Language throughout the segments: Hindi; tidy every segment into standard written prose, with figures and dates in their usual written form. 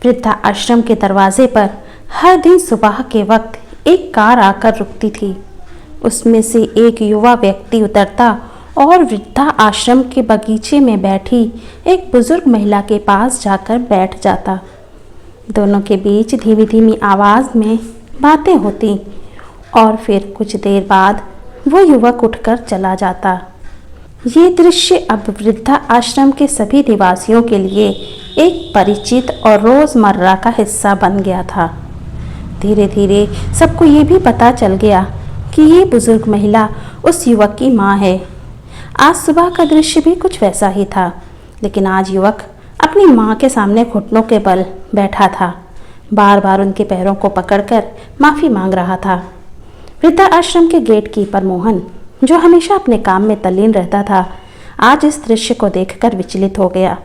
वृद्धा आश्रम के दरवाजे पर हर दिन सुबह के वक्त एक कार आकर रुकती थी। उसमें से एक युवा व्यक्ति उतरता और वृद्धा आश्रम के बगीचे में बैठी एक बुजुर्ग महिला के पास जाकर बैठ जाता। दोनों के बीच धीमी धीमी आवाज़ में बातें होती और फिर कुछ देर बाद वो युवक उठकर चला जाता। ये दृश्य अब वृद्धा आश्रम के सभी निवासियों के लिए एक परिचित और रोज़मर्रा का हिस्सा बन गया था। धीरे धीरे सबको ये भी पता चल गया कि ये बुजुर्ग महिला उस युवक की माँ है। आज सुबह का दृश्य भी कुछ वैसा ही था, लेकिन आज युवक अपनी माँ के सामने घुटनों के बल बैठा था, बार बार उनके पैरों को पकड़कर माफ़ी मांग रहा था। वृद्धा आश्रम के गेट कीपर मोहन, जो हमेशा अपने काम में तल्लीन रहता था, आज इस दृश्य को देखकर विचलित हो गया।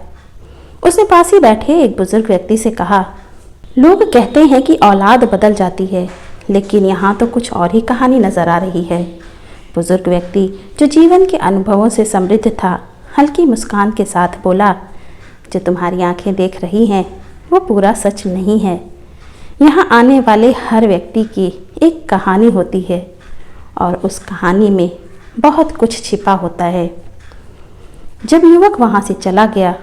उसने पास ही बैठे एक बुजुर्ग व्यक्ति से कहा, लोग कहते हैं कि औलाद बदल जाती है, लेकिन यहाँ तो कुछ और ही कहानी नजर आ रही है। बुजुर्ग व्यक्ति, जो जीवन के अनुभवों से समृद्ध था, हल्की मुस्कान के साथ बोला, जो तुम्हारी आंखें देख रही हैं वो पूरा सच नहीं है। यहाँ आने वाले हर व्यक्ति की एक कहानी होती है और उस कहानी में बहुत कुछ छिपा होता है। जब युवक वहाँ से चला गया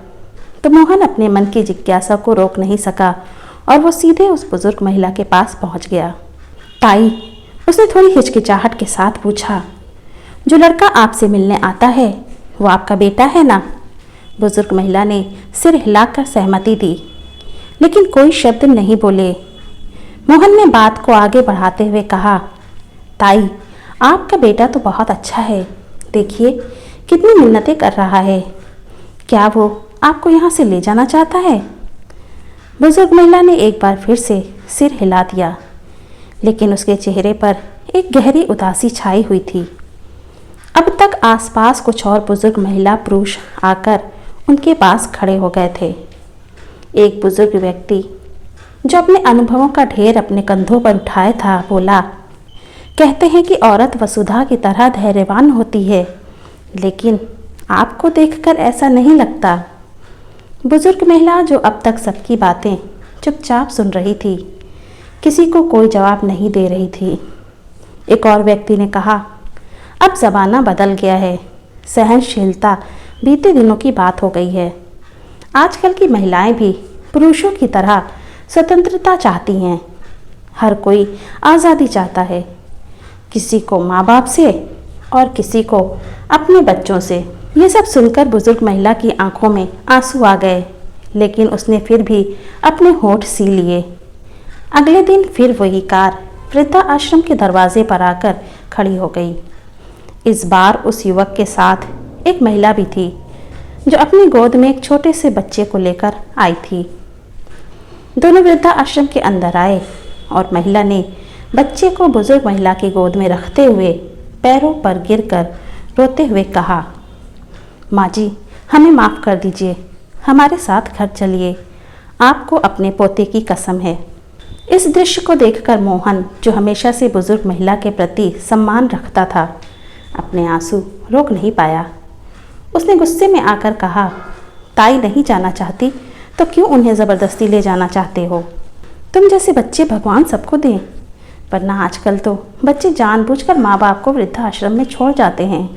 तो मोहन अपने मन की जिज्ञासा को रोक नहीं सका और वो सीधे उस बुजुर्ग महिला के पास पहुँच गया। ताई, उसने थोड़ी हिचकिचाहट के साथ पूछा, जो लड़का आपसे मिलने आता है वो आपका बेटा है ना? बुजुर्ग महिला ने सिर हिलाकर सहमति दी, लेकिन कोई शब्द नहीं बोले। मोहन ने बात को आगे बढ़ाते हुए कहा, ताई, आपका बेटा तो बहुत अच्छा है। देखिए कितनी मिन्नतें कर रहा है। क्या वो आपको यहाँ से ले जाना चाहता है? बुजुर्ग महिला ने एक बार फिर से सिर हिला दिया, लेकिन उसके चेहरे पर एक गहरी उदासी छाई हुई थी। अब तक आसपास कुछ और बुजुर्ग महिला पुरुष आकर उनके पास खड़े हो गए थे। एक बुजुर्ग व्यक्ति, जो अपने अनुभवों का ढेर अपने कंधों पर उठाए था, बोला, कहते हैं कि औरत वसुधा की तरह धैर्यवान होती है, लेकिन आपको देखकर ऐसा नहीं लगता। बुजुर्ग महिला, जो अब तक सबकी बातें चुपचाप सुन रही थी, किसी को कोई जवाब नहीं दे रही थी। एक और व्यक्ति ने कहा, अब ज़माना बदल गया है, सहनशीलता बीते दिनों की बात हो गई है। आजकल की महिलाएं भी पुरुषों की तरह स्वतंत्रता चाहती हैं। हर कोई आज़ादी चाहता है, किसी को माँ बाप से और किसी को अपने बच्चों से। ये सब सुनकर बुजुर्ग महिला की आंखों में आंसू आ गए, लेकिन उसने फिर भी अपने होंठ सी लिए। अगले दिन फिर वही कार वृद्धा आश्रम के दरवाजे पर आकर खड़ी हो गई। इस बार उस युवक के साथ एक महिला भी थी, जो अपनी गोद में एक छोटे से बच्चे को लेकर आई थी। दोनों वृद्धा आश्रम के अंदर आए और महिला ने बच्चे को बुजुर्ग महिला की गोद में रखते हुए पैरों पर गिरकर रोते हुए कहा, माँ जी, हमें माफ़ कर दीजिए, हमारे साथ घर चलिए, आपको अपने पोते की कसम है। इस दृश्य को देखकर मोहन, जो हमेशा से बुजुर्ग महिला के प्रति सम्मान रखता था, अपने आंसू रोक नहीं पाया। उसने गुस्से में आकर कहा, ताई नहीं जाना चाहती तो क्यों उन्हें ज़बरदस्ती ले जाना चाहते हो? तुम जैसे बच्चे भगवान सबको दें, वरना आजकल तो बच्चे जानबूझकर माँ बाप को वृद्धाश्रम में छोड़ जाते हैं।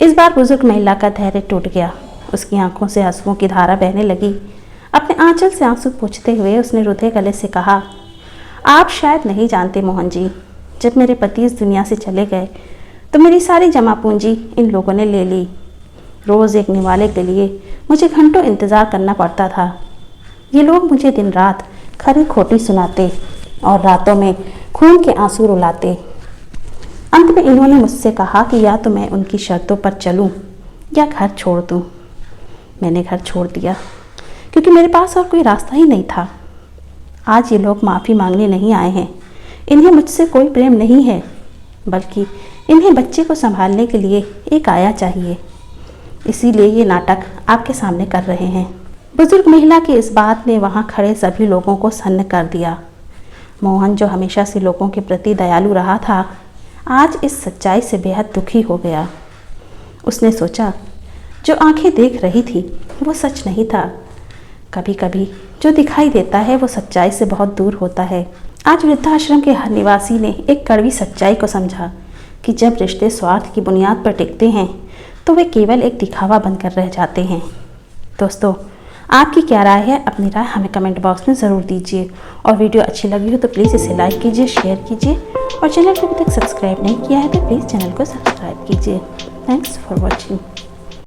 इस बार बुजुर्ग महिला का धैर्य टूट गया। उसकी आंखों से आंसुओं की धारा बहने लगी। अपने आंचल से आंसू पोंछते हुए उसने रुधे गले से कहा, आप शायद नहीं जानते मोहन जी, जब मेरे पति इस दुनिया से चले गए तो मेरी सारी जमा पूंजी इन लोगों ने ले ली। रोज़ एक निवाले के लिए मुझे घंटों इंतज़ार करना पड़ता था। ये लोग मुझे दिन रात खरी खोटी सुनाते और रातों में खून के आंसू रुलाते। अंत में इन्होंने मुझसे कहा कि या तो मैं उनकी शर्तों पर चलूं या घर छोड़ दूं। मैंने घर छोड़ दिया क्योंकि मेरे पास और कोई रास्ता ही नहीं था। आज ये लोग माफ़ी मांगने नहीं आए हैं। इन्हें मुझसे कोई प्रेम नहीं है, बल्कि इन्हें बच्चे को संभालने के लिए एक आया चाहिए। इसीलिए ये नाटक आपके सामने कर रहे हैं। बुजुर्ग महिला की इस बात ने वहाँ खड़े सभी लोगों को सन्न कर दिया। मोहन, जो हमेशा से लोगों के प्रति दयालु रहा था, आज इस सच्चाई से बेहद दुखी हो गया। उसने सोचा, जो आंखें देख रही थी वो सच नहीं था। कभी कभी जो दिखाई देता है वो सच्चाई से बहुत दूर होता है। आज वृद्धाश्रम के हर निवासी ने एक कड़वी सच्चाई को समझा कि जब रिश्ते स्वार्थ की बुनियाद पर टिकते हैं तो वे केवल एक दिखावा बनकर रह जाते हैं। दोस्तों, आपकी क्या राय है? अपनी राय हमें कमेंट बॉक्स में ज़रूर दीजिए और वीडियो अच्छी लगी हो तो प्लीज़ इसे लाइक कीजिए, शेयर कीजिए और चैनल को अभी तक सब्सक्राइब नहीं किया है तो प्लीज़ चैनल को सब्सक्राइब कीजिए। Thanks for watching.